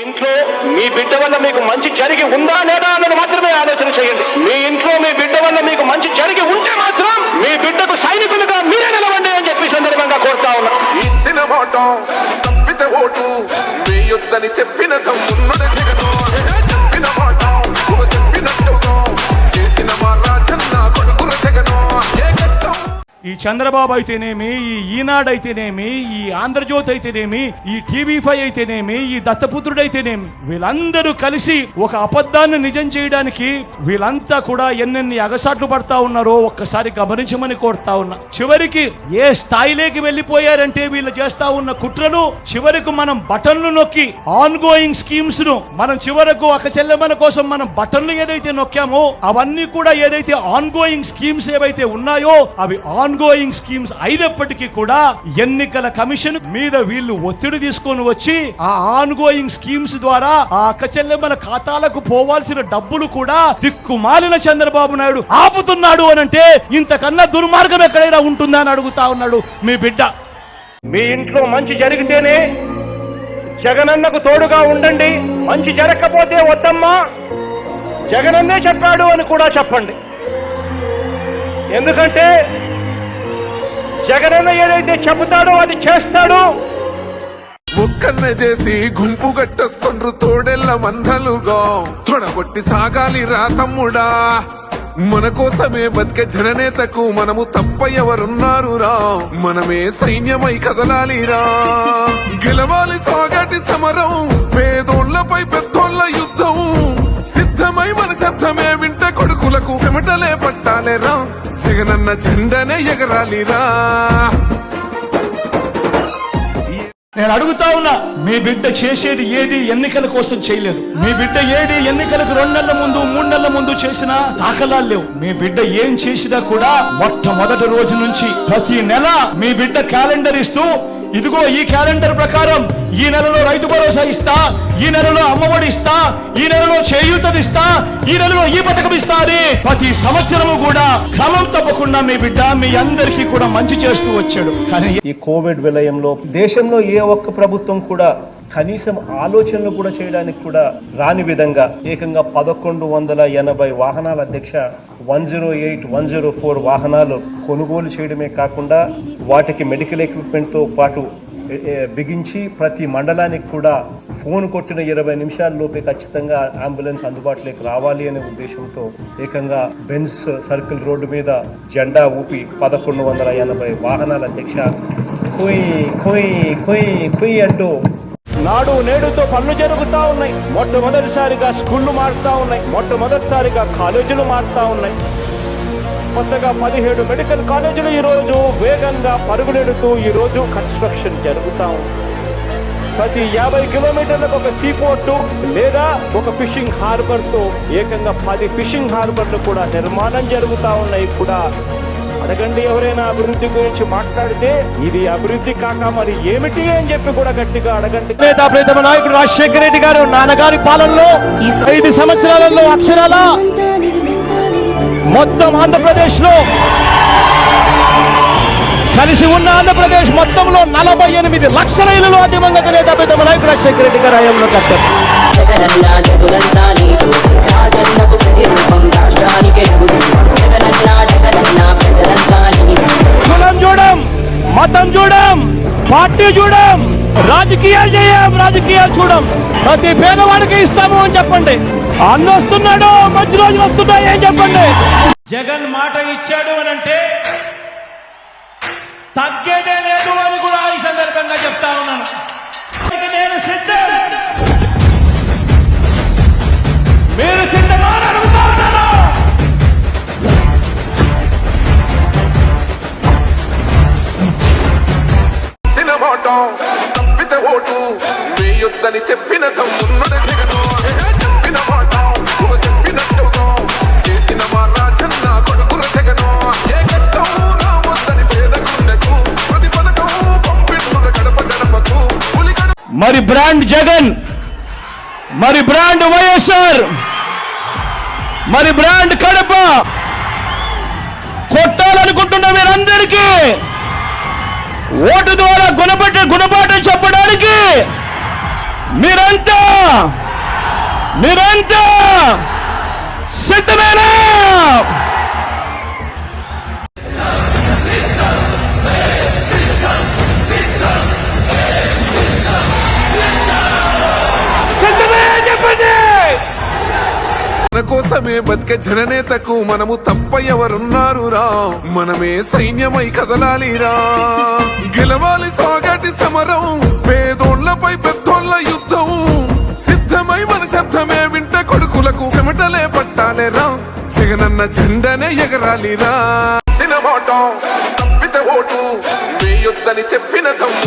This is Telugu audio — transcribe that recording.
ఇంట్లో మీ బిడ్డ వల్ల మీకు మంచి జరిగి ఉందా లేదా అన్నది మాత్రమే ఆలోచన చేయండి. మీ ఇంట్లో మీ బిడ్డ వల్ల మీకు మంచి జరిగి ఉంటే మాత్రం మీ బిడ్డకు సైనికులుగా మీరే నిలవండి అని చెప్పి సందర్భంగా కోరుతా ఉన్నా. ఇచ్చిన మాట తప్పితే ఓటు మీ యుద్ధని చెప్పిన తమ్మున్నది జగను చెప్పిన మాట చెప్పినట్టుగా చేసిన మా రాజన్న కొడుకుల జగను ఏ కష్టం. ఈ చంద్రబాబు అయితేనేమి, ఈ ఈనాడు అయితేనేమి, ఈ ఆంధ్రజ్యోతి అయితేనేమి, ఈ TV5 అయితేనేమి, ఈ దత్తపుత్రుడైతేనేమి, వీళ్ళందరూ కలిసి ఒక అబద్ధాన్ని నిజం చేయడానికి వీళ్ళంతా కూడా ఎన్నెన్ని అగసాట్లు పడతా ఉన్నారో ఒక్కసారి గమనించమని కోరుతా ఉన్నా. చివరికి ఏ స్థాయిలోకి వెళ్లిపోయారంటే వీళ్ళు చేస్తా ఉన్న కుట్రలు, చివరికి మనం బటన్లు నొక్కి ఆన్ గోయింగ్ స్కీమ్స్ ను మనం చివరకు ఒక చెల్లెమన కోసం మనం బటన్లు ఏదైతే నొక్కామో అవన్నీ కూడా ఏదైతే ఆన్ గోయింగ్ స్కీమ్స్ ఏవైతే ఉన్నాయో అవి ఆన్ గోయింగ్ స్కీమ్స్ అయినప్పటికీ కూడా ఎన్నికల కమిషన్ మీద వీళ్ళు ఒత్తిడి తీసుకొని వచ్చి ఆ ఆన్ గోయింగ్ స్కీమ్స్ ద్వారా ఆ అక్కచెల్లెమ్మల ఖాతాలకు పోవాల్సిన డబ్బులు కూడా దిక్కుమాలిన చంద్రబాబు నాయుడు ఆపుతున్నాడు అనంటే ఇంతకన్నా దుర్మార్గం ఎక్కడైనా ఉంటుందా అని అడుగుతా ఉన్నాడు మీ బిడ్డ. మీ ఇంట్లో మంచి జరిగితేనే జగనన్నకు తోడుగా ఉండండి, మంచి జరగకపోతే వద్దమ్మా జగనన్నే చెప్పాడు అని కూడా చెప్పండి. ఎందుకంటే జగనన్న ఏదైతే చెబుతాడో అది చేస్తాడు. ముక్కన్న చేసి గుంపు గట్టొస్తుండ్రు తోడెల్ల మందలుగా తొడగొట్టి సాగాలి రా తమ్ముడా. మన కోసమే బతికే జననేతకు మనము తప్ప ఎవరున్నారు రా, మనమే సైన్యమై కదలాలిరా. గెలవాలి సాగటి సమరం, పేదోళ్లపై పెద్దోళ్ల యుద్ధం, సిద్ధమై మన శబ్దమే వింట కొడుకులకు చెమటలే పట్టాలేరా, జగనన్న జెండనే ఎగరాలిరా. నేను అడుగుతా ఉన్నా, మీ బిడ్డ చేసేది ఏది ఎన్నికల కోసం చేయలేదు. మీ బిడ్డ ఏది ఎన్నికలకు 2 నెలల ముందు 3 నెలల ముందు చేసిన దాఖలాలు లేవు. మీ బిడ్డ ఏం చేసినా కూడా మొట్టమొదటి రోజు నుంచి ప్రతి నెల మీ బిడ్డ క్యాలెండర్ ఇస్తూ, ఇదిగో ఈ క్యాలెండర్ ప్రకారం ఈ నెలలో రైతు భరోసా ఇస్తా, ఈ నెలలో అమ్మఒడి ఇస్తా, ఈ నెలలో చేయూతనిస్తా, ఈ నెలలో ఈ పథకం ఇస్తా అని ప్రతి సంవత్సరము కూడా క్రమం తప్పకుండా మీ బిడ్డ మీ అందరికీ కూడా మంచి చేస్తూ వచ్చాడు. కానీ ఈ కోవిడ్ విలయంలో దేశంలో ఏ ఒక్క ప్రభుత్వం కూడా కనీసం ఆలోచనలు కూడా చేయడానికి కూడా రాని విధంగా ఏకంగా 1180 వాహనాల అధ్యక్ష 108, 104 వాహనాలు కొనుగోలు చేయడమే కాకుండా వాటికి మెడికల్ ఎక్విప్మెంట్ తో పాటు బిగించి ప్రతి మండలానికి కూడా ఫోన్ కొట్టిన 20 నిమిషాల లోపే ఖచ్చితంగా అంబులెన్స్ అందుబాటులోకి రావాలి అనే ఉద్దేశంతో ఏకంగా బెన్స్ సర్కిల్ రోడ్డు మీద జెండా ఊపి 1180 వాహనాల అధ్యక్ష కుయ్ కుయ్ కుయ్ కుయ్ అంటూ నాడు నేడుతో పనులు జరుగుతా ఉన్నాయి. మొట్టమొదటిసారిగా స్కూళ్లు మారుతా ఉన్నాయి, మొట్టమొదటిసారిగా కాలేజీలు మారుతా ఉన్నాయి. కొత్తగా 17 మెడికల్ కాలేజీలు ఈ రోజు వేగంగా పరుగులెడుతూ ఈ రోజు కన్స్ట్రక్షన్ జరుగుతా ఉంది. ప్రతి 50 కిలోమీటర్లకు ఒక సీపోర్టు లేదా ఒక ఫిషింగ్ హార్బర్ తో ఏకంగా 10 ఫిషింగ్ హార్బర్లు కూడా నిర్మాణం జరుగుతా ఉన్నాయి. కూడా అడగండి, ఎవరైనా అభివృద్ధి గురించి మాట్లాడితే ఇది అభివృద్ధి కాక మరి ఏమిటి అని చెప్పి కూడా గట్టిగా అడగండి. ప్రీతమ నాయకుడు రాజశేఖర రెడ్డి గారు నాన్నగారి పాలనలో ఈ 5 సంవత్సరాలలో అక్షరాల మొత్తం ఆంధ్రప్రదేశ్ లో కలిసి ఉన్న ఆంధ్రప్రదేశ్ మొత్తంలో 48 లక్షల ఇళ్లలో దివంగత నేత ప్రీతమ నాయకుడు రాజశేఖర రెడ్డి గారు హయాంలో కట్టారు. కులం చూడం, మతం చూడం, పార్టీ చూడం, రాజకీయాలు చేయం, రాజకీయాలు చూడం. ప్రతి పేదవాడికి ఇస్తాము అని చెప్పండి. అన్న వస్తున్నాడు, మంచి రోజులు వస్తున్నాయి అని చెప్పండి. జగన్ మాట ఇచ్చాడు అని అంటే తగ్గేదే లేదు అని కూడా ఈ సందర్భంగా చెప్తా ఉన్నాను. నేను సిద్ధం, మీరు సిద్ధమా అని అడుగుతా ఉన్నాను. ఇచ్చిన మాట తప్పితే ఓటు మీ యుద్ధని చెప్పిన తమ్మున్నది జగను చెప్పిన మాట చెప్పినట్టుగా చేసిన మా రాజన్న కొడుకుల జగను ఏ కష్టం రావద్దని పేదకుండకు ప్రతి పథకం పంపించుల గడప గడపకు. మరి బ్రాండ్ జగన్, మరి బ్రాండ్ వైఎస్ఆర్, మరి బ్రాండ్ కడప కొట్టాలనుకుంటున్న మీరందరికీ ఓటు ద్వారా గుణపాఠం చెప్పడానికి మీరంతా సిద్ధమేనా? చెప్పండి. మన కోసమే బతికే జననేతకు మనము తప్ప ఎవరున్నారు రా? మనమే సైన్యమై కదలాలిరా. గెలవాలి సాగటి సమరం, పేదోళ్లపై పెద్దోళ్ల యుద్ధం. సిద్ధమై మన శబ్దమే వింటే కొడుకులకు చెమటలే పట్టాలేరా. జగనన్న జెండనే ఎగరాలిరా. చిన్న మాట తప్పితే ఓటు వేయొద్దని చెప్పిన తమ్ము